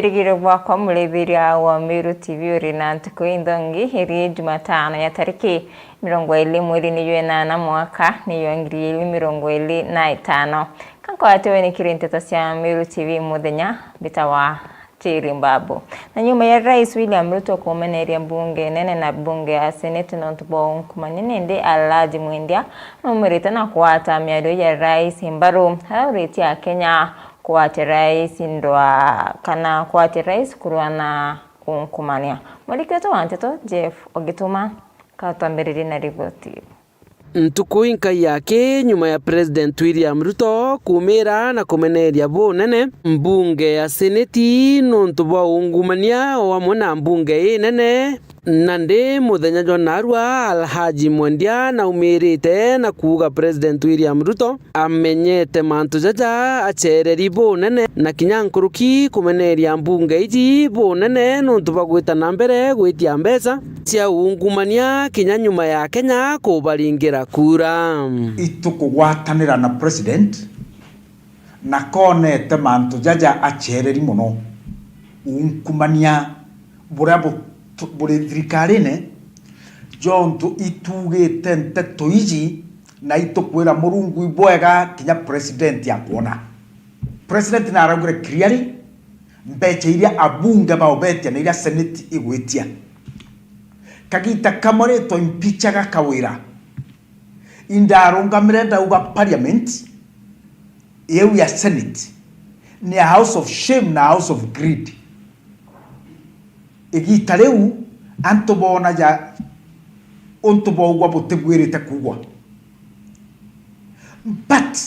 Nibirigiro bwakwa mulebiria wa Miru TV uri na ntuku indongi iri Jumatano ya tariki 20/8 mwaka ni 2025 kanko atewe ni kirinteto cia Miru TV muthenya bitawa Chirimbabu na nyuma ya Rais William Ruto kumeneria bunge nene na bunge ya Senate nontubo kumanyene ndi Alhaji Mwendia mumurita na kuata miado ya Rais Mbaru hauriti ya Kenya kuate Rais ndoa kana kuate Rais kuruana kumania mwaliketo wanteto Jeff Ogituma katambiriri na ripoti. Ntuku inkai yake nyuma ya President William Ruto kumira na kumeneria bunene mbunge ya Seneti nontu bwa ungumania wamwe na mbunge nene nande muthenya jonarwa Alhaji Mwendia na umirite na kuga President William Ruto amenyete mantu jaja achereri bunene na kinyankuruki kumeneria mbunge iji bunene nontu bwa gwita na mbere gwitia mbeca cia ungumania kinya nyuma ya Kenya kubaringira kura itukugwatanira na president na konete mantu jaja achereri muno ungumania buri thirikarine jontu itugite nteto iji na itukwira murungu ibwega kinya president yakuona president na aragure clearly mbeche iria abunge baobetia na iria senate igwitia kagita kamoreto impichaga kawira indarungamire ndauga parliament yeu ya senate ni a house of shame na house of greed igita reu antobona ja ontobo gwa botegwirite kugwa but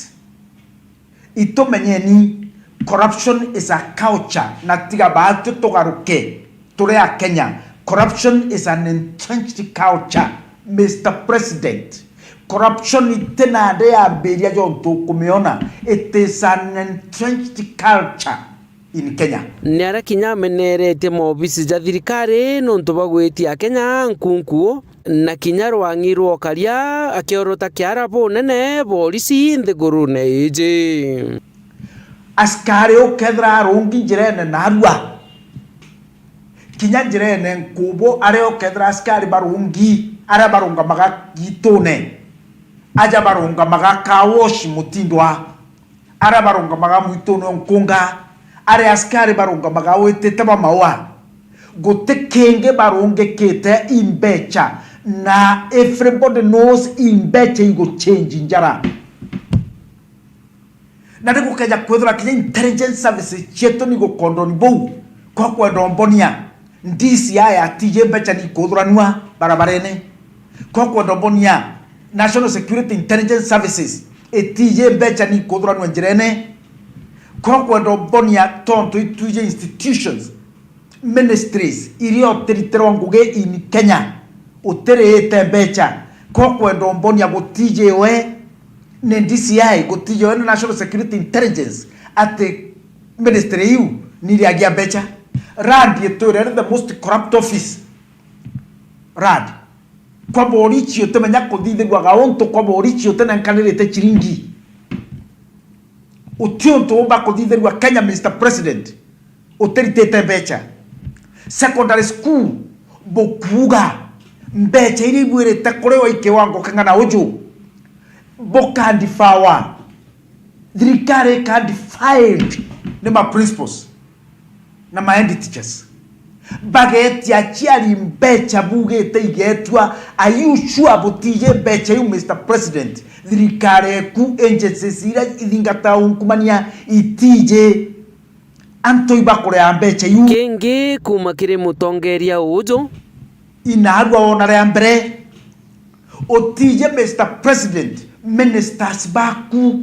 itomenyeni corruption is a culture na tiga baatu togaruke tore a Kenya. Corruption is an entrenched culture, Mr. President. Corruption itenade ya beria jonto kumeona. It is an entrenched culture in Kenya. Niara kinya menerete mobisi ja thirikari nontu bagwitia Kenya nkunku na kinya rwangirwo karia akiorota kiara bonene bolisi nthigurune iji askari okethra rongi jirene narwa kinya jirene nkubo are okethra askari barungi ara barunga maga gitone aja barunga maga kawoshi mutindwa ara barunga maga muitono nkunga are askari barunga maga wetete ba mawa gotekenge barunge kete imbecha na everybody knows imbecha igo change njara na ndiko kaja kwethra kinya intelligence services cheto nigo kondoni bo kwa dombonia ndisi ya tije becha ni kodranwa barabarene kwa dombonia National Security Intelligence Services etije becha ni kodranwa njirene kwa dombonia tonto ituje institutions ministries irio territory nguge in Kenya utere tembecha kwa dombonia gotije we ne DCI gotije we National Security Intelligence at ministry you ni reagia becha RAD yetore the most corrupt office RAD kwa borichi yotemenya kodide gwa gaonto kwa borichi yotena nkanirete chiringi utionto oba kodide gwa Kenya Mr. President uteritete becha secondary school bokuga mbecha iri bwirete korewa ikewango kangana ojo bokandi fawa thirikari kandi filed nema principals na maendi teachers bageti ya chiari mbecha bugete igetwa ayushua botije becha yu Mr. President thirikari ku agencies ira ithingata unkumania itije anto ibakore ya mbecha yu kenge kumakire mutongeria ujo inarwa ona ya mbere otije Mr. President ministers baku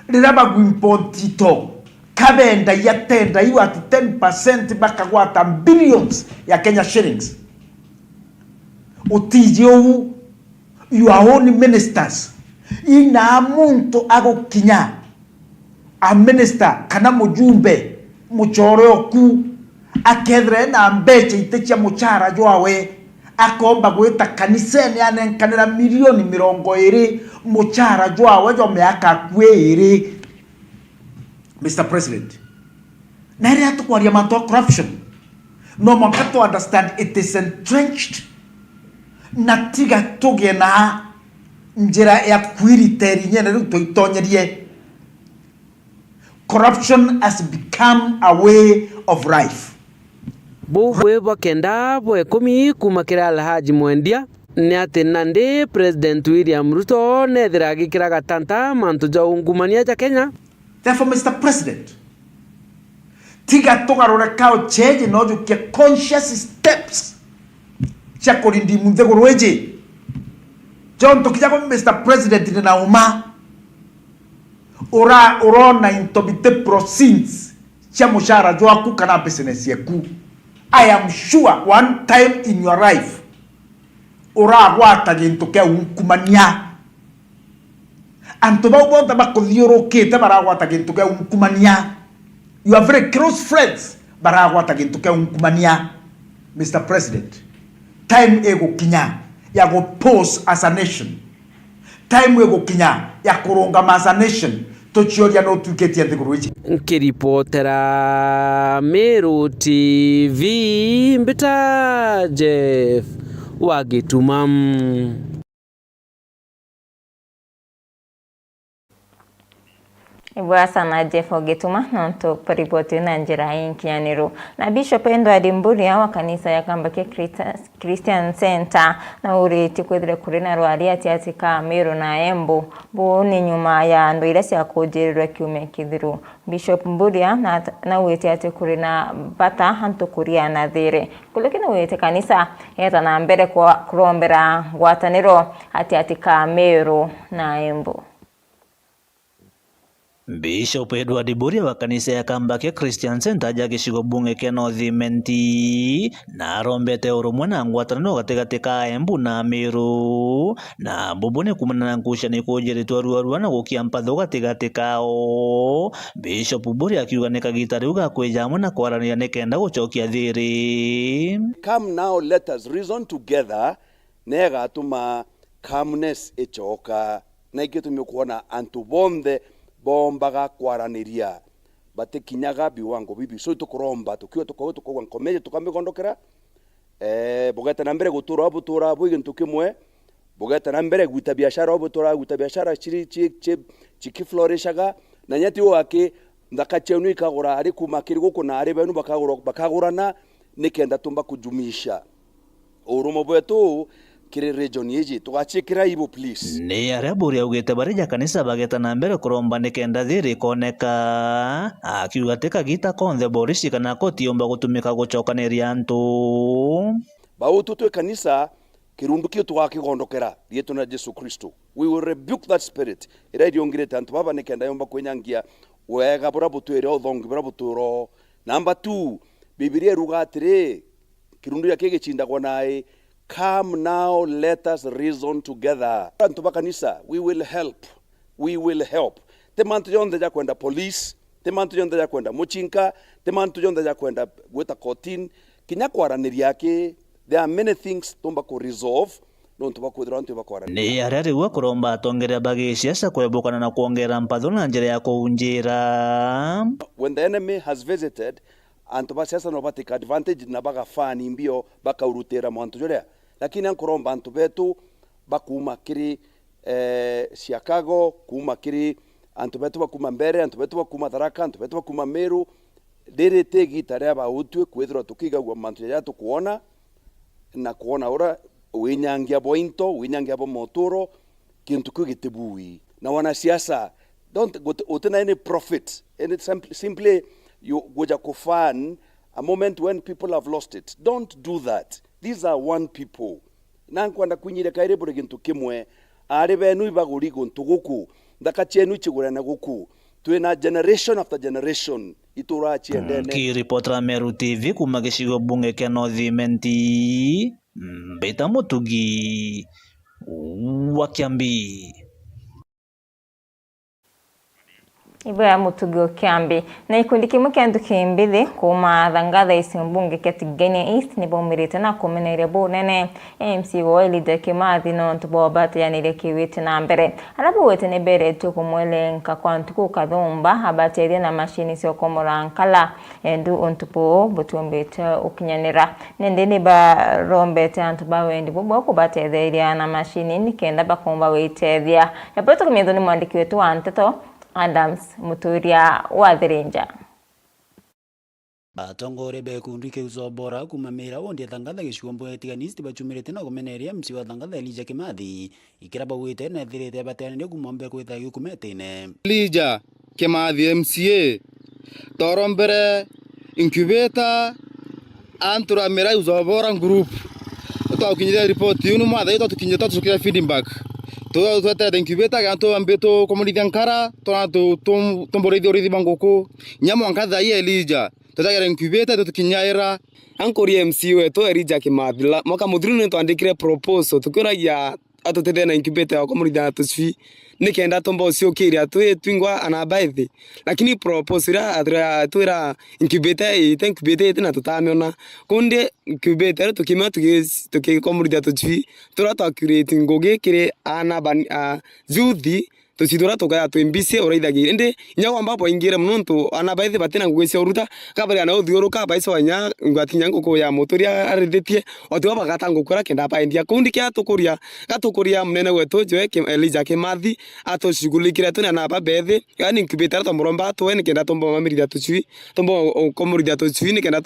riraba gwimpontito kabenda yatenda yu at 10% bakagwata billions ya Kenya shillings otije you are only ministers ina muntu ago kinya a minister kana mujumbe muchoreo ku akedre na mbeche itechia muchara jwawe akomba gwita kaniseni anenkanira milioni 20 muchara jwawe jo miaka kwere Mr. President Na ria tukwaria manto corruption. No mwaka to understand it is entrenched. Na tiga tuge na njira ya kwiriteri nyene ruto itonyerie. Corruption has become a way of life. Bubwe bakenda bwe kumi kumakira Alhaji Mwendia ni ati nandi President William Ruto nethira gikira gatanta mantu ja ungumania ja Kenya. Therefore, Mr. President, tiga tugarura kao change no juke conscious steps cha kurindi munthego rweje. John tukija kwa Mr. President ni nauma urona intobite proceeds cha mushara jwaku kana business yaku. I am sure one time in your life wata gintuke unkumania anto ba bonta ba kodiro kete bara wata gintuke unkumania. You are very close friends bara wata gintuke unkumania. Mr. President, time ego kinya ya go pose as a nation. Time ego kinya ya kurunga as a nation. Nkiripotera Meru TV Mbita Jeff Wagitumam. Ibwa sana Jeff Wagetuma nonto paripoti na njira inkianiro. Na Bishop Edward Mburia wa kanisa ya Kambake Christian Center na uriti kwethire kurina rwari ati ka Meru na Embu bo ni nyuma ya ndoirasi ya kujirirwa kiume kithiru. Bishop Mburia na uriti ati kurina bata hanto kuria na thire. Kulekina uriti kanisa yeta na mbere kwa kurombera gwataniro ati ka Meru na Embu. Bishop Edward Mburia wa kanisa ya Kambake Christian Center ja gicigo bunge kia North Imenti na arombete urumwe na ngwataniro gatigati ka Embu na Meru na bubune kumana na ngucanio kujiritwa ruarua na gukia mpatho gatigati kao. Bishop Mburia akiuga ni kagita riu gakwija na kwarania nikenda gucokia thiri. Come now, let us reason together nega tuma calmness echoka na ikitumio kuona antu bonde bombaga kwaraniria bate kinyaga biwango bibi so tukuromba tukiwa tukogwa nkomeje tukamigondokera bugeta na mbere gutura abutura bwigintu kimwe bugeta na mbere gwita biashara abutura gwita biashara chiki florishaga na nyati wake ndakachenu ikagura ari kumakiri guko na ari benu bakagurana nikenda tumba kujumisha urumo bwetu kire region yeji tugachikira ibo please. Ni aria Mburia ugite barija kanisa bageta na mbere kuromba nikenda thiri koneka akiuga tika gita konthe borisi kana kotiomba gutumika gucokaniria antu bautu twe kanisa kirundu kio twakigondokera rietu na Yesu Kristo. We will rebuke that spirit ira riongirete antu baba nikenda yomba kwenyangia wega bura butwere othongi bura buturo. Number 2, Biblia ruga atiri kirundu yake gicindagwa nae. Come now, let us reason together. Antu bakanisa, we will help. We will help. Temantu yonde ja kwenda police, temantu yonde ja kwenda muchinka, temantu yonde ja kwenda gweta kotin. Kinya kwaraniri yake, there are many things tumba ku resolve. Don't ba kwithira antu bakwaranira. Ni aria riu kuromba atongeria bagiciaca kwebukana na kuongera mpatho na njira ya kuunjira. When the enemy has visited, antu basiasa no batake advantage na baga fani mbio bakaurutera mwantu jorea. Lakini ankuromba antu betu bakuma kiri Chicago, kuma kiri antu betu bakuma mbere, antu betu bakuma Tharaka, antu betu bakuma Meru dere tegi tarea ba utwe kwethira tukiga gwa mantu ya tukuona na kuona ora winyangia bointo, winyangia bo motoro kintu kugitebui na wanasiasa don't go utena any profit and it's simply you goja kufan a moment when people have lost it. Don't do that. These are one people. Nankwanda kunyire kaire bure gintu kimwe ari benu ibaguri gontu guku ndakachenu chigurana guku twina generation after generation itura chiendene. Kiripotera Meru TV kuma gicigo bunge kia North Imenti Mbita Mutugi wa Kiambi. Ibaya Mutugo Kiambi na ikundi kimwe kyandu kimbithi kuma thangatha isi mbunge kia Tigania East ni baumirite na kumeneria bunene MC Elijah Kimathi no ntubo batianire kiwiti na mbere arabu wete ne bere tu kumwelenka kwa ntuku kathumba abateria na mashini sio komora nkala endu ontupo butumbete ukinyanira nende ni ba rombete antuba wendi bubo kubateria na mashini nikenda bakomba weitethia yapoto kumyezo ni mwandiki wetu wa Nteto Adams Muturia wa Thirinja. Batongore bekundi keuzobora kumamira wondi thangatha gicumbo etiganisi bachumirite na kumeneria MC wa thangatha Elijah Kimathi ikiraba wite na thirite batanire kumombe kwitha gikumetene Elijah Kimathi MCA torombere incubator antura mera uzobora group twakinyira report yunu mwatha tukinyita tukira feedback twete incubator ganto ambeto komunidhi nkara tomborithi orithi bangoko nyamo nkatha ye Elijah tutagera incubator tukinyaira ankori MC wetu Elijah Kimathi mwaka muthuru twandikire proposal tukiragia atutete na incubator ya komunidhi atufi nikenda tomba ucio kiria twingwa anabaithi lakini proposal atwira incubator na tutamiona kunde incubator tukima komunidhi atufi turata create ngoge kire anaban youth tusidura tukaya twembise uraithagire inde nyago ambapo ingire munonto anabaithi batina ngwese uruta kabari ana uthiuruka baiso wanya ngwatinya ngoko ya motoria arithetie otwa bagatango kura kenda paendia kundi kia tukuria mnene wetu Joe Elijah Kimathi atoshugulikira tuna na babethe yani incubator tomoromba to ene kenda tombo mamirida tuchui tombo komurida tuchui ni kenda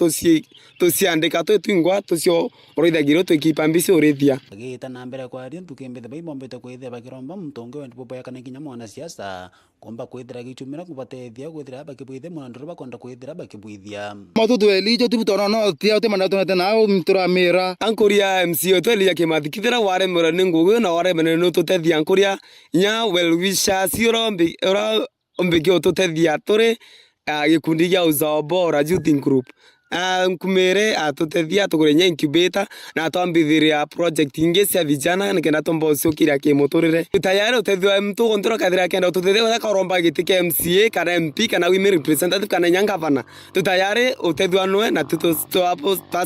tosiandika twingwa tosio uraithagire twikipambise urithia gita na mbere kwa ri tukembethe baimombete kwithia bakiromba mtongo wendipo yakana mwana siasa komba kwithira gichumira kubatethia kwithira bakibwithia mwandu bakonda kwithira bakibwithia matutu Elijah tibutona no tia utemana tonete nao mturamira ankoria MC wetu Elijah Kimathi kithira ware mura ningugu na ware meneno tutethia ankoria nya well wishes yorombi ora ombege tutethia tore gikundi gia uzobora youth group nkumere atutethia tukurenya incubator na twambithiria project inge cia vijana nikenda tomba ucio kiria kimuturire tayari utethio mtu kontro kadira kenda tutethia wala karomba gitike MCA kana MP kana women representative kana nyanga bana tutayari utethio anwe na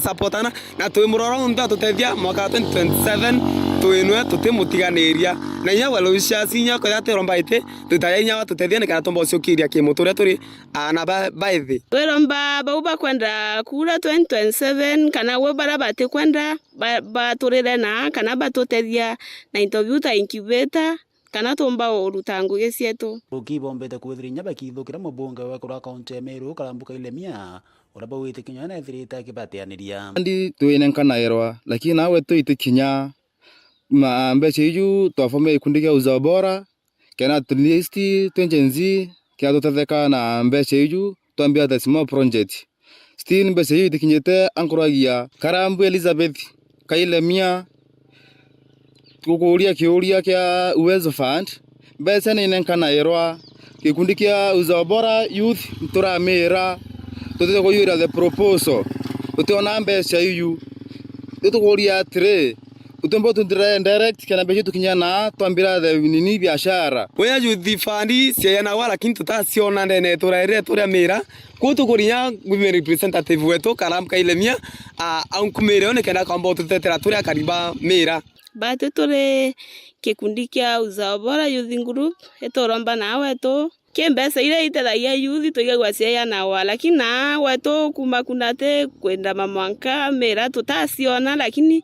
supportana na twimuroro ndo tutethia mwaka 2027 tuinwe tutimutiganiria na nya wala ushasinya kwa teromba ite tutayari nya tutethia nikenda tomba ucio kiria kimuturire turi ana baithi twiromba bauba kwenda kura 2027 kana we bara bate kwenda baturire na kana batutethia na interview ta incubator kana tomba urutangu gesieto ukibombete kwithirinya bakithukira mubunge wa kura county ya Meru kalambuka ilemia uraba witikinya na thirita kibatianiria ndi tuine nkanairwa lakini nawe tuitikinya mbeche iju twafome ikundi gia uzobora kana at least 20 kia tutetheka na mbeche iju twambia the small project still mbese yu tikinyete ankuragia Karambu Elizabeth Kailemia tukuria kiuria kia Uwezo Fund mbese ni nenkana erwa kikundi kia uzobora youth turamira tutete kuyura the proposal utona mbese yu tukuria 3 utembo tundire direct kana beje tukinyana twambira the nini biashara weya youth fund siana wala kintu tasiona ndene turaire turamira kutukuria women representative wetu Karambu Kailemia ankumere one kenda kwamba tutetera turia kariba mira bate tore kikundi kia uzobora youth group etoromba na wetu kembesa ile itethagia youth tuigagwacia yana wa lakini na wetu kuma kunate kwenda mamwanka mira tutasiona lakini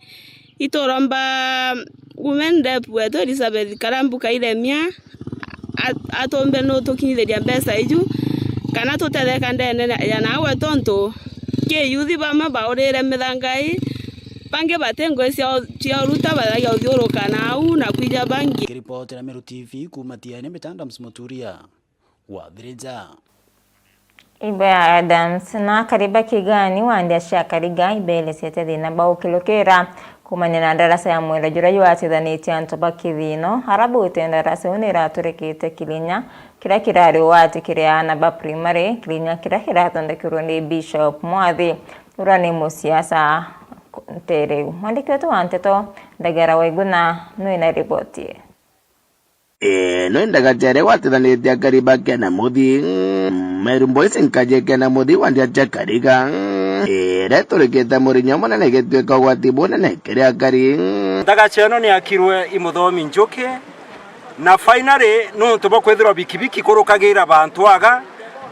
itoromba women rep wetu Elizabeth Karambu Kailemia atombe no tukinyitheria mbesa iju kana tutetheka ndene ya nawe tonto ke youth bama baurire mithangai bange batengo cia ruta baragia uthiuruka na au na kwija bangi report na Meru TV kumatia ni mitanda Muturia wa Thirinja Ibaya Adams na kariba kigani wandiashia kariga ibele siete thina baukilukira kumanina darasa ya mwela juraji watithanĩtie antoba kithino harabu utenda darasa uniraturikite Kilinya kira kirari wati kiriana ba primary Kilinya kira kirathondekirwo ni Bishop Mwathi urani musiasa ntereu mwandiki wetu wa Nteto Ndagara Waiguna no ina ripoti no ndagachere watithanĩtie Kariba Kena Muthi Meru Boys nkaje Kena Muthi wandia Kariga retũrĩkĩte mũrinyo mũnene gĩtuĩka ũgwati mũnene kĩrĩa Kari ndagaceno nĩ akirwe imuthomi njuki na finally no tuba kwethira bikibiki kũrũkagĩra bantu aga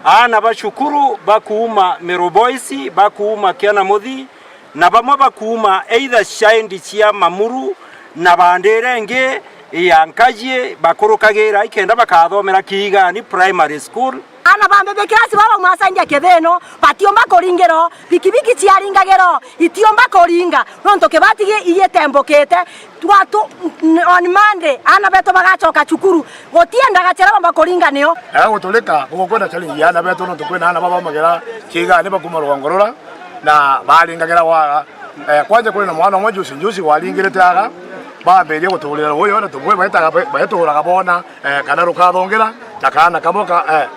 ana bashukuru bakuuma Meru Boys bakuuma Kena Muthi na bamwe bakuuma either Shindi cia Mamuru na banderenge yankaje bakurukagira ikenda bakathomera Kiigani primary school ana bambe bekirasi baba mwasanja ketheno batiomba koringero bikibiki ciaringagero itiomba koringa nonto kebatige iyetembokete twatu on Monday ana beto bagacoka cukuru gotienda gacera bamba koringa nio gutulika gukwenda challenge ana beto nonto kwena ana baba magera Kiigani bakuma rwangorora na baringagera wa kwanje kuri na mwana mwe juice walingirete aga bamberie gutulira uyo na tumwe bayeturaga bona kana rukathongera na kana kamoka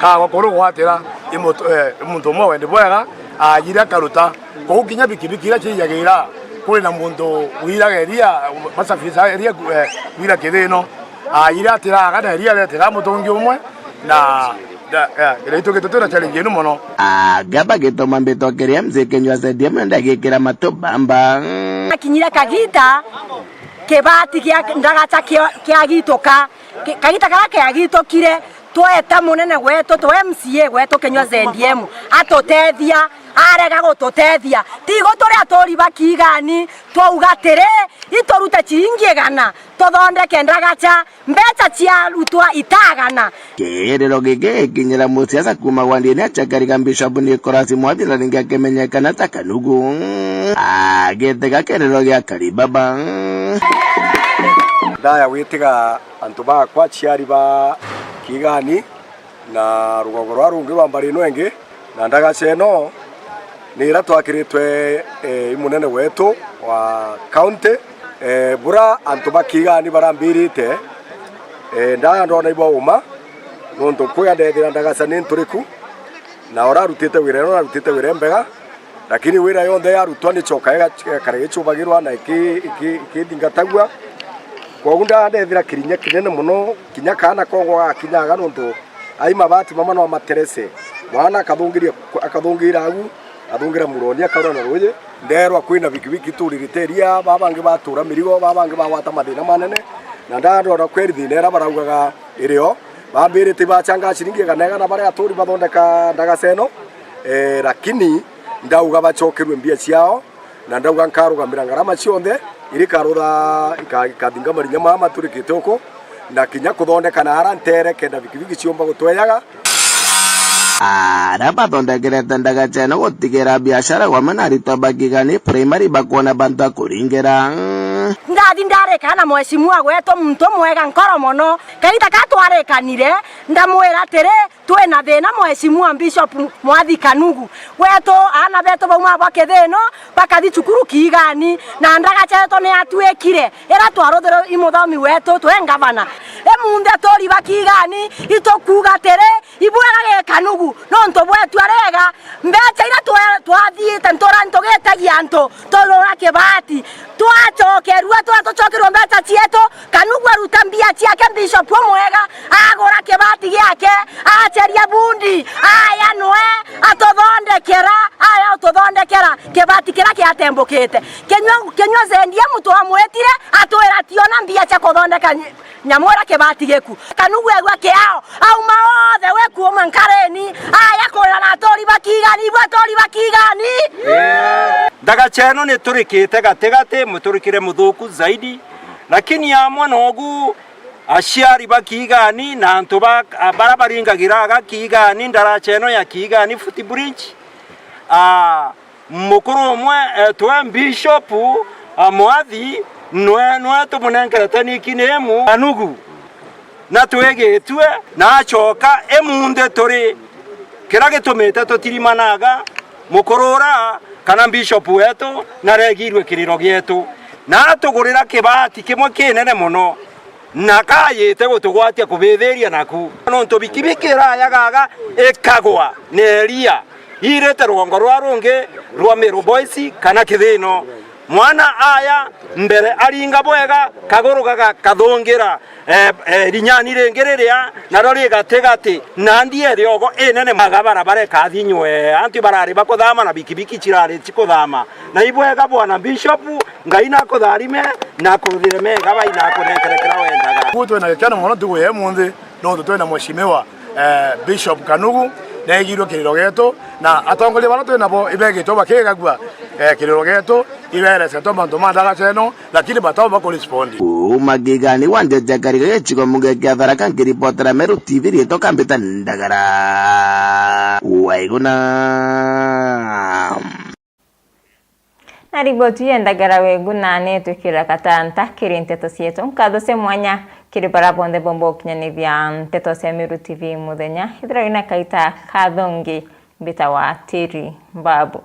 ka kuru gwatira imuntu mwe wende bwega ajira karuta ko kinya bikibiki ira chiyagira kuri na muntu wirageria masafisa eria wira kithino ajira tira kana eria letira mutungi umwe na Reito gitutira challenge muno gaba gitoma mbito keria mzekenywa zaidi ndagikira matobamba kinyira kagita kebati kya ndagacha kya gitoka kagita kala kya gitokire tweta munene wetu twe MCA wetu kenywa ZDM atotethia arega gutotethia tigo turi atori bakigani twaugatere itoruta chiingigana tothondeke ndagacha mbeca cia rutwa itagana kiriro gige kinyira musiasa kuma gwandini achakariga Bishop Nicholas Mwathira ningia kemenyekana ta Kanugu agethega kiriro gya Karibaba ndaya witiga antu ba kwa chiari ba Kiigani na rugongo rwa rungi rwa mbari ino engi na ndagacha eno nira twakiritwe imunene wetu wa county bura antu ba Kiigani barambirite ndaya ndona ibo uma nonto kuya ndethira ndagacha ni nturiku na ora rutite wire mbega lakini wira yonde ya rutwa ni choka kare chubagirwa na iki dingatagwa kogunda ndethira kirinya kinene muno kinya kana kongo kinyaga nonto ai mabati mama no materese mwana akathungira agu athungira muronia karona roje nderwa kwina bikibiki tuririteria babange batura mirigo babange bawata mathina manene na ndandora kwerithina baraugaga irio bambirite bachanga ciringi ganega na bare aturi bathondeka ndagaceno lakini ndauga bachokirwe mbia ciao na ndauga nkarugamira ngarama cionthe iri karutha ikathinga marinya ma maturikite uko na kinya kuthondeka na arantere kenda bikibiki ciomba gutweyaga arabathondekerete ndagaceno gutigira biashara kwa manarito bakigani primary bakuona bantu akuringera ndathi ndarekana mweshimua gweto muntu mwega nkoro mono kaita katwarekanire ndamwira tere twena thina mweshimua Bishop Mwathi Kanugu gweto ana beto bauma baketheno bakathi cukuru Kiigani na ndagacheto ni atwekire era twarothero imuthomi wetu twe ngavana emunde tori bakigani itokuga tere ibwega Kanugu nonto bwetu arega mbecha ira twathiite ntora ntogetagia anto torora kebati twachokerwa twatochokerwa mbecha cieto Kanugu aruta mbia ciake Bishop mwega agora kebati giake acheria bundi aya noe atothondekera kebati kira kiatembokete kenywa zendia mutu amwetire atwira tiona mbia cia kuthondeka nyamwera kebati geku Kanugu egwa kiao au maothe weku mankareni aya kora na tori bakigani batori bakigani ndagacheno ni turikite gategate muturikire muthuku zaidi lakini ya mwana ogu aciari ba Kiigani na antu barabaringagiraga Kiigani ndaracheno ya Kiigani footbridge mukuru umwe twa Bishop Mwathi nwe tumunengerete nikinemu Kanugu na twegetwe na achoka emunde turi kira gitumite tutirimanaga mukurura kana Bishop wetu na regirwe kiriro gietu na tugurira kibati kimwe kinene muno na kayete gutugwatia kubithiria naku nonto bikibikira yagaga ekagwa neria irete rugongo rwa rungi rwa Meru Boys kana kithino mwana aya mbere aringa bwega kagoro kathungira rinyani ringireria naro rigategati nandi eriogo enene magabara bare kathinywe anti barari bakuthama na bikibiki cirari cikuthama na ibwega bwana bishop ngai na kutharime na kuthireme gaba ina kunekerekera wendaga kuto na cyane muno tuguye munthi no tutwena mweshimiwa Bishop Kanugu na igiro kiriro geto na atongoria bana twena bo ibegito bakegagwa kiriro geto ibere seto bantu mandaga cheno lakini batao bako respond umagigani wande jagarire chiko mugeke Tharaka ngiripotera Meru TV rito kambita ndagara waiguna na riboti ya ndagara weguna netukira katanta kirinteto sieto nkado se mwanya kiri barabonde bombo kinyanivya nteto se Meru TV muthenya ithira ina kaita kathongi bitawa Tiri Mbabu.